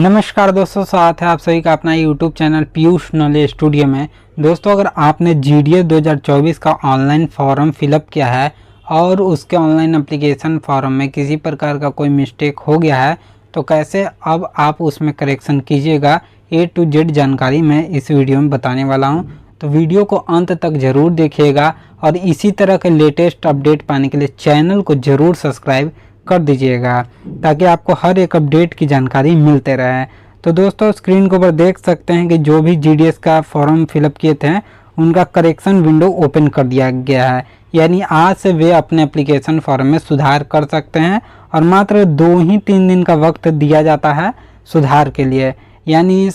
नमस्कार दोस्तों, स्वागत है आप सभी का अपना YouTube channel Piyush knowledge studio में। दोस्तों, अगर आपने जीडीएस 2024 का ऑनलाइन फॉर्म फिलअप किया है और उसके ऑनलाइन एप्लीकेशन फॉर्म में किसी प्रकार का कोई मिस्टेक हो गया है तो कैसे अब आप उसमें करेक्शन कीजिएगा, A to Z जानकारी मैं इस वीडियो में बताने वाला हूं। तो वीडियो को अंत तक ज़रूर देखिएगा और इसी तरह के लेटेस्ट अपडेट पाने के लिए चैनल को ज़रूर सब्सक्राइब कर दीजिएगा ताकि आपको हर एक अपडेट की जानकारी मिलते रहे। तो दोस्तों, स्क्रीन के ऊपर देख सकते हैं कि जो भी जीडीएस का फॉर्म फिलअप किए थे उनका करेक्शन विंडो ओपन कर दिया गया है, यानी आज से वे अपने एप्लीकेशन फॉर्म में सुधार कर सकते हैं और मात्र 2-3 दिन का वक्त दिया जाता है सुधार के लिए। यानी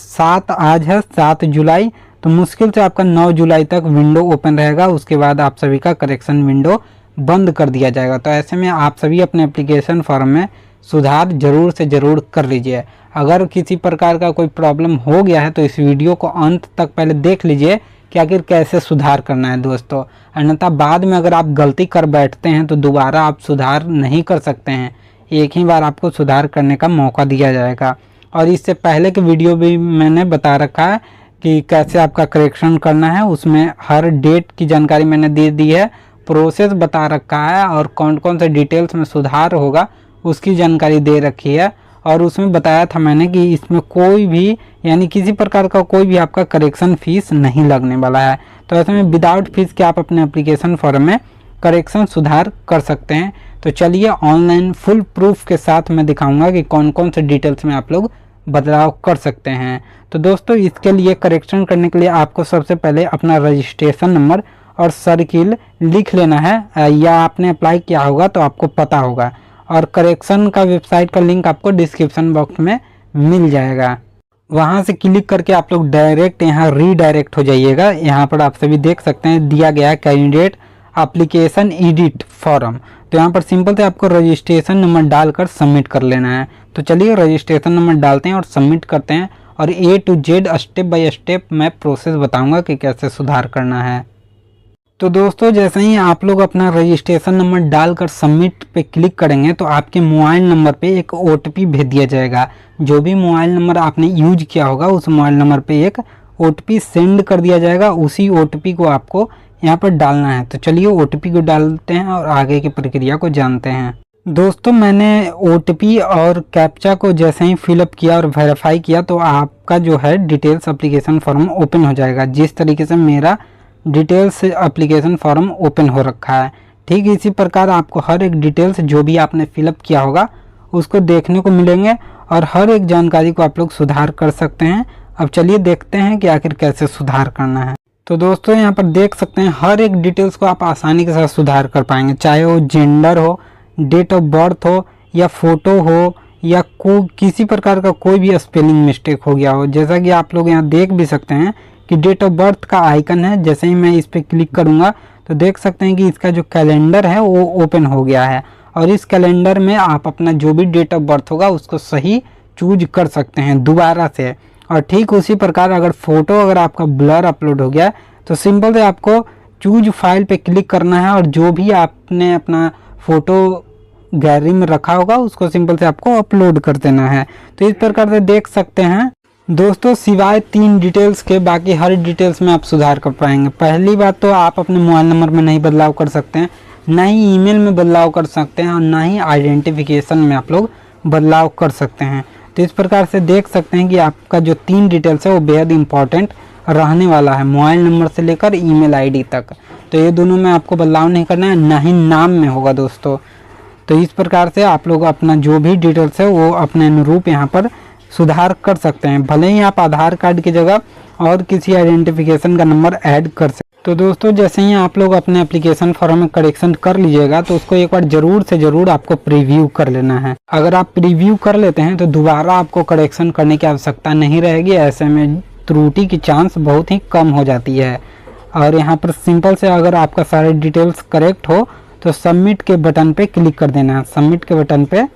आज है 7 जुलाई, तो मुश्किल से आपका 9 जुलाई तक विंडो ओपन रहेगा। उसके बाद आप सभी का करेक्शन विंडो बंद कर दिया जाएगा। तो ऐसे में आप सभी अपने एप्लीकेशन फॉर्म में सुधार ज़रूर से ज़रूर कर लीजिए। अगर किसी प्रकार का कोई प्रॉब्लम हो गया है तो इस वीडियो को अंत तक पहले देख लीजिए कि आखिर कैसे सुधार करना है दोस्तों। अन्यथा बाद में अगर आप गलती कर बैठते हैं तो दोबारा आप सुधार नहीं कर सकते हैं, एक ही बार आपको सुधार करने का मौका दिया जाएगा। और इससे पहले के वीडियो भी मैंने बता रखा है कि कैसे आपका करेक्शन करना है, उसमें हर डेट की जानकारी मैंने दे दी है, प्रोसेस बता रखा है और कौन कौन से डिटेल्स में सुधार होगा उसकी जानकारी दे रखी है। और उसमें बताया था मैंने कि इसमें कोई भी यानी किसी प्रकार का कोई भी आपका करेक्शन फीस नहीं लगने वाला है। तो ऐसे में विदाउट फीस के आप अपने एप्लीकेशन फॉर्म में करेक्शन सुधार कर सकते हैं। तो चलिए ऑनलाइन फुल प्रूफ के साथ मैं दिखाऊंगा कि कौन कौन से डिटेल्स में आप लोग बदलाव कर सकते हैं। तो दोस्तों, इसके लिए करेक्शन करने के लिए आपको सबसे पहले अपना रजिस्ट्रेशन नंबर और सर्किल लिख लेना है, या आपने अप्लाई किया होगा तो आपको पता होगा। और करेक्शन का वेबसाइट का लिंक आपको डिस्क्रिप्शन बॉक्स में मिल जाएगा, वहां से क्लिक करके आप लोग डायरेक्ट यहाँ रीडायरेक्ट हो जाइएगा। यहाँ पर आप सभी देख सकते हैं दिया गया है कैंडिडेट एप्लीकेशन एडिट फॉर्म। तो यहाँ पर सिंपल से आपको रजिस्ट्रेशन नंबर डालकर सबमिट कर लेना है। तो चलिए रजिस्ट्रेशन नंबर डालते हैं और सबमिट करते हैं और A to Z step by step मैं प्रोसेस बताऊंगा कि कैसे सुधार करना है। तो दोस्तों, जैसे ही आप लोग अपना रजिस्ट्रेशन नंबर डालकर सबमिट पे क्लिक करेंगे तो आपके मोबाइल नंबर पे एक OTP भेज दिया जाएगा। जो भी मोबाइल नंबर आपने यूज किया होगा उस मोबाइल नंबर पे एक OTP सेंड कर दिया जाएगा। उसी OTP को आपको यहाँ पर डालना है। तो चलिए OTP को डालते हैं और आगे की प्रक्रिया को जानते हैं। दोस्तों, मैंने OTP और कैप्चा को जैसे ही फिलअप किया और वेरीफाई किया तो आपका जो है डिटेल्स एप्लीकेशन फॉर्म ओपन हो जाएगा। जिस तरीके से मेरा डिटेल्स एप्लीकेशन फॉर्म ओपन हो रखा है, ठीक इसी प्रकार आपको हर एक डिटेल्स जो भी आपने फिलअप किया होगा उसको देखने को मिलेंगे और हर एक जानकारी को आप लोग सुधार कर सकते हैं। अब चलिए देखते हैं कि आखिर कैसे सुधार करना है। तो दोस्तों, यहाँ पर देख सकते हैं हर एक डिटेल्स को आप आसानी के साथ सुधार कर पाएंगे, चाहे वो जेंडर हो, डेट ऑफ बर्थ हो या फोटो हो या किसी प्रकार का कोई भी स्पेलिंग मिस्टेक हो गया हो। जैसा कि आप लोग यहाँ देख भी सकते हैं कि डेट ऑफ बर्थ का आइकन है, जैसे ही मैं इस पर क्लिक करूँगा तो देख सकते हैं कि इसका जो कैलेंडर है वो ओपन हो गया है। और इस कैलेंडर में आप अपना जो भी डेट ऑफ बर्थ होगा उसको सही चूज कर सकते हैं दोबारा से। और ठीक उसी प्रकार अगर आपका ब्लर अपलोड हो गया तो सिंपल से आपको चूज फाइल पे क्लिक करना है और जो भी आपने अपना फ़ोटो गैलरी में रखा होगा उसको सिंपल से आपको अपलोड कर देना है। तो इस प्रकार से देख सकते हैं दोस्तों, सिवाय 3 डिटेल्स के बाकी हर डिटेल्स में आप सुधार कर पाएंगे। पहली बात तो आप अपने मोबाइल नंबर में नहीं बदलाव कर सकते हैं, ना ही ईमेल में बदलाव कर सकते हैं और ना ही आइडेंटिफिकेशन में आप लोग बदलाव कर सकते हैं। तो इस प्रकार से देख सकते हैं कि आपका जो 3 डिटेल्स है वो बेहद इंपॉर्टेंट रहने वाला है, मोबाइल नंबर से लेकर ईमेल ID तक। तो ये दोनों में आपको बदलाव नहीं करना है, ना ही नाम में होगा दोस्तों। तो इस प्रकार से आप लोग अपना जो भी डिटेल्स है वो अपने अनुरूप यहाँ पर सुधार कर सकते हैं, भले ही आप आधार कार्ड की जगह और किसी आइडेंटिफिकेशन का नंबर ऐड कर सकते हैं। तो दोस्तों, जैसे ही आप लोग अपने एप्लीकेशन फॉर्म में करेक्शन कर लीजिएगा तो उसको एक बार ज़रूर से ज़रूर आपको प्रीव्यू कर लेना है। अगर आप प्रीव्यू कर लेते हैं तो दोबारा आपको करेक्शन करने की आवश्यकता नहीं रहेगी। ऐसे में त्रुटि की चांस बहुत ही कम हो जाती है। और यहाँ पर सिंपल से अगर आपका सारे डिटेल्स करेक्ट हो तो सबमिट के बटन पे क्लिक कर देना है। सबमिट के बटन पे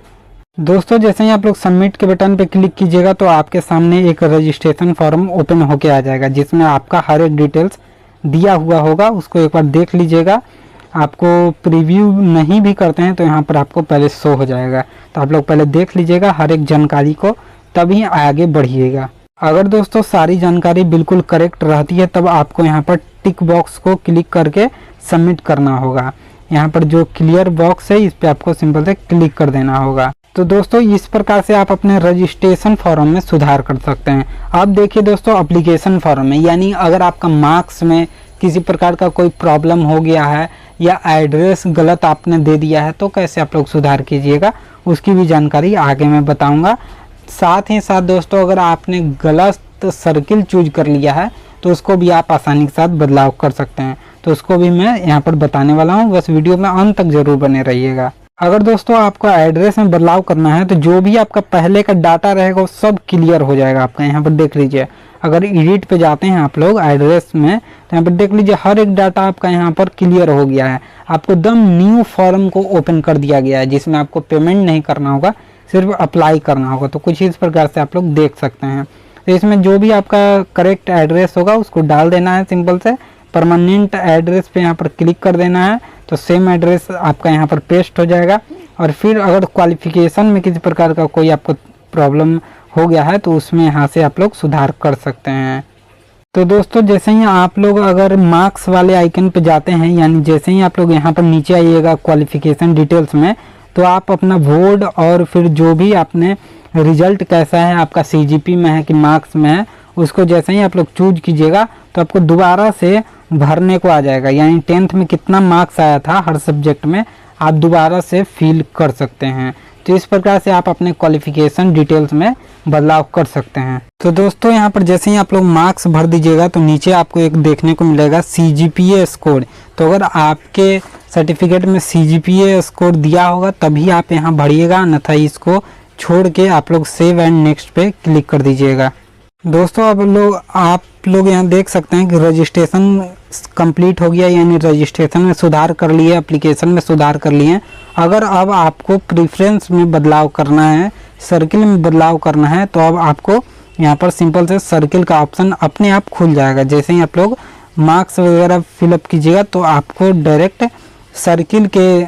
दोस्तों, जैसे ही आप लोग सबमिट के बटन पे क्लिक कीजिएगा तो आपके सामने एक रजिस्ट्रेशन फॉर्म ओपन होके आ जाएगा जिसमें आपका हर एक डिटेल्स दिया हुआ होगा। उसको एक बार देख लीजिएगा। आपको प्रीव्यू नहीं भी करते हैं तो यहाँ पर आपको पहले शो हो जाएगा। तो आप लोग पहले देख लीजिएगा हर एक जानकारी को तभी आगे बढ़िएगा। अगर दोस्तों सारी जानकारी बिल्कुल करेक्ट रहती है तब आपको यहाँ पर टिक बॉक्स को क्लिक करके सबमिट करना होगा। यहाँ पर जो क्लियर बॉक्स है इस पर आपको सिंपल से क्लिक कर देना होगा। तो दोस्तों इस प्रकार से आप अपने रजिस्ट्रेशन फॉर्म में सुधार कर सकते हैं। अब देखिए दोस्तों एप्लीकेशन फॉर्म में, यानी अगर आपका मार्क्स में किसी प्रकार का कोई प्रॉब्लम हो गया है या एड्रेस गलत आपने दे दिया है तो कैसे आप लोग सुधार कीजिएगा, उसकी भी जानकारी आगे मैं बताऊंगा। साथ ही साथ दोस्तों अगर आपने गलत सर्किल चूज कर लिया है तो उसको भी आप आसानी के साथ बदलाव कर सकते हैं, तो उसको भी मैं यहाँ पर बताने वाला हूँ, बस वीडियो में अंत तक जरूर बने रहिएगा। अगर दोस्तों आपको एड्रेस में बदलाव करना है तो जो भी आपका पहले का डाटा रहेगा वो सब क्लियर हो जाएगा आपका। यहाँ पर देख लीजिए, अगर एडिट पे जाते हैं आप लोग एड्रेस में तो यहाँ पर देख लीजिए हर एक डाटा आपका यहाँ पर क्लियर हो गया है। आपको एकदम न्यू फॉर्म को ओपन कर दिया गया है जिसमें आपको पेमेंट नहीं करना होगा, सिर्फ अप्लाई करना होगा। तो कुछ इस प्रकार से आप लोग देख सकते हैं। तो इसमें जो भी आपका करेक्ट एड्रेस होगा उसको डाल देना है सिंपल से। परमानेंट एड्रेस पे यहाँ पर क्लिक कर देना है तो सेम एड्रेस आपका यहाँ पर पेस्ट हो जाएगा। और फिर अगर क्वालिफिकेशन में किसी प्रकार का कोई आपको प्रॉब्लम हो गया है तो उसमें यहाँ से आप लोग सुधार कर सकते हैं। तो दोस्तों जैसे ही आप लोग अगर मार्क्स वाले आइकन पे जाते हैं, यानी जैसे ही आप लोग यहाँ पर नीचे आइएगा क्वालिफिकेशन डिटेल्स में, तो आप अपना बोर्ड और फिर जो भी आपने रिजल्ट कैसा है, आपका CGP में है कि मार्क्स में है, उसको जैसे ही आप लोग चूज कीजिएगा तो आपको दोबारा से भरने को आ जाएगा। यानी 10th में कितना मार्क्स आया था हर सब्जेक्ट में आप दोबारा से फिल कर सकते हैं। तो इस प्रकार से आप अपने क्वालिफिकेशन डिटेल्स में बदलाव कर सकते हैं। तो दोस्तों यहाँ पर जैसे ही आप लोग मार्क्स भर दीजिएगा तो नीचे आपको एक देखने को मिलेगा CGPA स्कोर। तो अगर आपके सर्टिफिकेट में CGPA स्कोर दिया होगा तभी आप यहाँ भरिएगा, अन्यथा इसको छोड़ के आप लोग सेव एंड नेक्स्ट पे क्लिक कर दीजिएगा। दोस्तों अब आप लोग यहाँ देख सकते हैं कि रजिस्ट्रेशन कंप्लीट हो गया, यानी रजिस्ट्रेशन में सुधार कर लिए, एप्लीकेशन में सुधार कर लिए। अगर अब आपको प्रेफरेंस में बदलाव करना है, सर्किल में बदलाव करना है, तो अब आपको यहाँ पर सिंपल से सर्किल का ऑप्शन अपने आप खुल जाएगा। जैसे ही आप लोग मार्क्स वगैरह फिलअप कीजिएगा तो आपको डायरेक्ट सर्किल के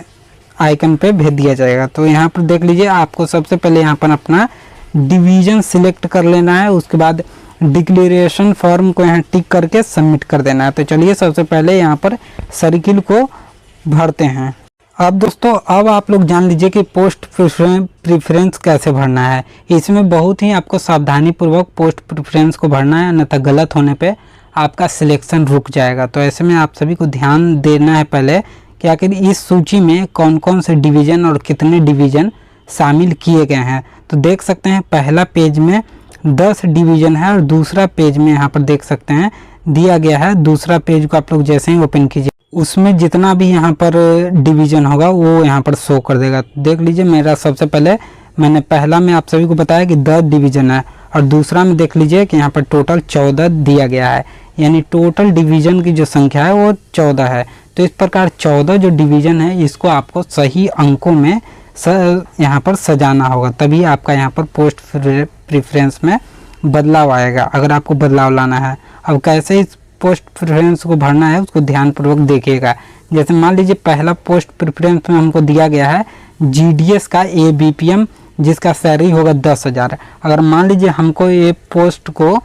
आइकन पे भेज दिया जाएगा। तो यहाँ पर देख लीजिए, आपको सबसे पहले यहाँ पर अपना डिवीजन सिलेक्ट कर लेना है, उसके बाद डिक्लेरेशन फॉर्म को यहाँ टिक करके सबमिट कर देना है। तो चलिए सबसे पहले यहाँ पर सर्किल को भरते हैं। अब दोस्तों अब आप लोग जान लीजिए कि पोस्ट प्रेफरेंस कैसे भरना है। इसमें बहुत ही आपको सावधानी पूर्वक पोस्ट प्रेफरेंस को भरना है, अन्यथा गलत होने पे आपका सिलेक्शन रुक जाएगा। तो ऐसे में आप सभी को ध्यान देना है पहले कि आखिर इस सूची में कौन कौन से डिवीज़न और कितने डिवीज़न शामिल किए गए हैं। तो देख सकते हैं पहला पेज में 10 डिवीज़न है और दूसरा पेज में यहाँ पर देख सकते हैं दिया गया है। दूसरा पेज को आप लोग जैसे ही ओपन कीजिए उसमें जितना भी यहाँ पर डिवीज़न होगा वो यहाँ पर शो कर देगा। देख लीजिए मेरा सबसे पहले मैंने पहला में आप सभी को बताया कि 10 डिवीज़न है और दूसरा में देख लीजिए कि यहाँ पर टोटल 14 दिया गया है, यानी टोटल डिवीज़न की जो संख्या है वो 14 है। तो इस प्रकार 14 जो डिवीज़न है इसको आपको सही अंकों में यहाँ पर सजाना होगा, तभी आपका यहाँ पर पोस्ट प्रेफरेंस में बदलाव आएगा अगर आपको बदलाव लाना है। अब कैसे इस पोस्ट प्रेफरेंस को भरना है उसको ध्यानपूर्वक देखिएगा। जैसे मान लीजिए पहला पोस्ट प्रेफरेंस में हमको दिया गया है GDS का ABPM जिसका सैलरी होगा 10,000। अगर मान लीजिए हमको ये पोस्ट को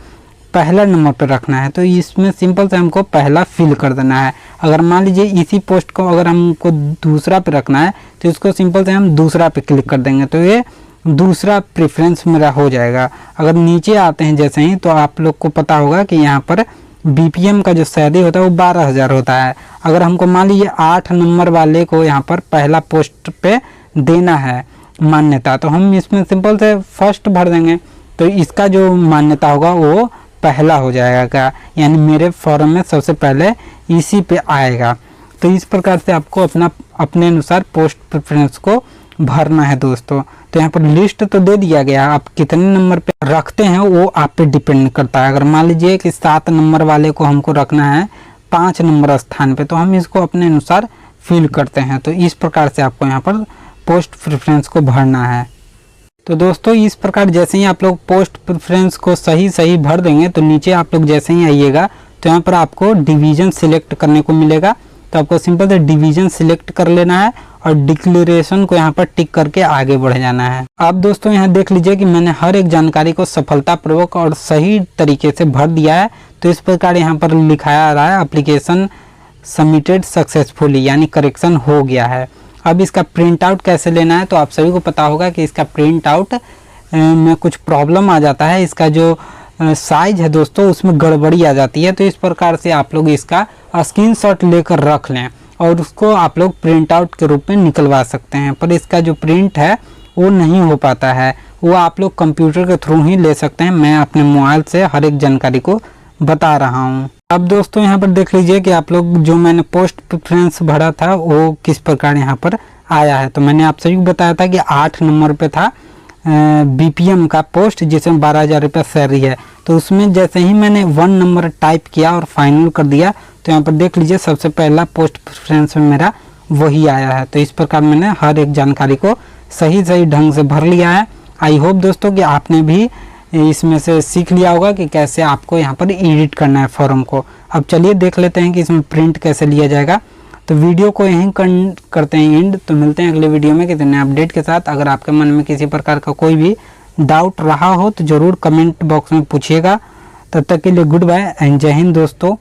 पहला नंबर पर रखना है तो इसमें सिंपल से हमको पहला फिल कर देना है। अगर मान लीजिए इसी पोस्ट को अगर हमको दूसरा पे रखना है तो इसको सिंपल से हम दूसरा पे क्लिक कर देंगे तो ये दूसरा प्रेफरेंस मेरा हो जाएगा। अगर नीचे आते हैं जैसे ही तो आप लोग को पता होगा कि यहाँ पर BPM का जो सैलरी होता है वो 12,000 होता है। अगर हमको मान लीजिए 8 नंबर वाले को यहाँ पर पहला पोस्ट पे देना है मान्यता, तो हम इसमें सिंपल से फर्स्ट भर देंगे तो इसका जो मान्यता होगा वो पहला हो जाएगा, यानी मेरे फॉर्म में सबसे पहले इसी पे आएगा। तो इस प्रकार से आपको अपने अनुसार पोस्ट प्रेफरेंस को भरना है दोस्तों। तो यहाँ पर लिस्ट तो दे दिया गया, आप कितने नंबर पे रखते हैं वो आप पे डिपेंड करता है। अगर मान लीजिए कि 7 नंबर वाले को हमको रखना है 5 नंबर स्थान पे तो हम इसको अपने अनुसार फिल करते हैं। तो इस प्रकार से आपको यहाँ पर पोस्ट प्रेफरेंस को भरना है। तो दोस्तों इस प्रकार जैसे ही आप लोग पोस्ट प्रेफरेंस को सही भर देंगे तो नीचे आप लोग जैसे ही आइएगा तो यहाँ पर आपको डिवीज़न सिलेक्ट करने को मिलेगा। तो आपको सिंपल से डिवीजन सिलेक्ट कर लेना है और डिक्लेरेशन को यहाँ पर टिक करके आगे बढ़ जाना है। अब दोस्तों यहाँ देख लीजिए कि मैंने हर एक जानकारी को सफलतापूर्वक और सही तरीके से भर दिया है। तो इस प्रकार यहाँ पर लिखाया आ रहा है एप्लीकेशन सबमिटेड सक्सेसफुली, यानी करेक्शन हो गया है। अब इसका प्रिंट आउट कैसे लेना है, तो आप सभी को पता होगा कि इसका प्रिंट आउट में कुछ प्रॉब्लम आ जाता है। इसका जो साइज है दोस्तों उसमें गड़बड़ी आ जाती है। तो इस प्रकार से आप लोग इसका स्क्रीनशॉट लेकर रख लें और उसको आप लोग प्रिंट आउट के रूप में निकलवा सकते हैं। पर इसका जो प्रिंट है वो नहीं हो पाता है, वो आप लोग कंप्यूटर के थ्रू ही ले सकते हैं। मैं अपने मोबाइल से हर एक जानकारी को बता रहा हूँ। अब दोस्तों यहाँ पर देख लीजिए कि आप लोग जो मैंने पोस्ट प्रेफरेंस भरा था वो किस प्रकार यहाँ पर आया है। तो मैंने आप सभी को बताया था कि 8 नंबर पे था BPM का पोस्ट, जिसमें 12,000 रुपये सैलरी है। तो उसमें जैसे ही मैंने 1 नंबर टाइप किया और फाइनल कर दिया तो यहाँ पर देख लीजिए सबसे पहला पोस्ट प्रेफरेंस में मेरा वही आया है। तो इस प्रकार मैंने हर एक जानकारी को सही ढंग से भर लिया है। आई होप दोस्तों कि आपने भी इसमें से सीख लिया होगा कि कैसे आपको यहाँ पर एडिट करना है फॉर्म को। अब चलिए देख लेते हैं कि इसमें प्रिंट कैसे लिया जाएगा। तो वीडियो को यहीं करते हैं एंड। तो मिलते हैं अगले वीडियो में किसी नए अपडेट के साथ। अगर आपके मन में किसी प्रकार का कोई भी डाउट रहा हो तो ज़रूर कमेंट बॉक्स में पूछिएगा। तब तक के लिए गुड बाय एंड जय हिंद दोस्तों।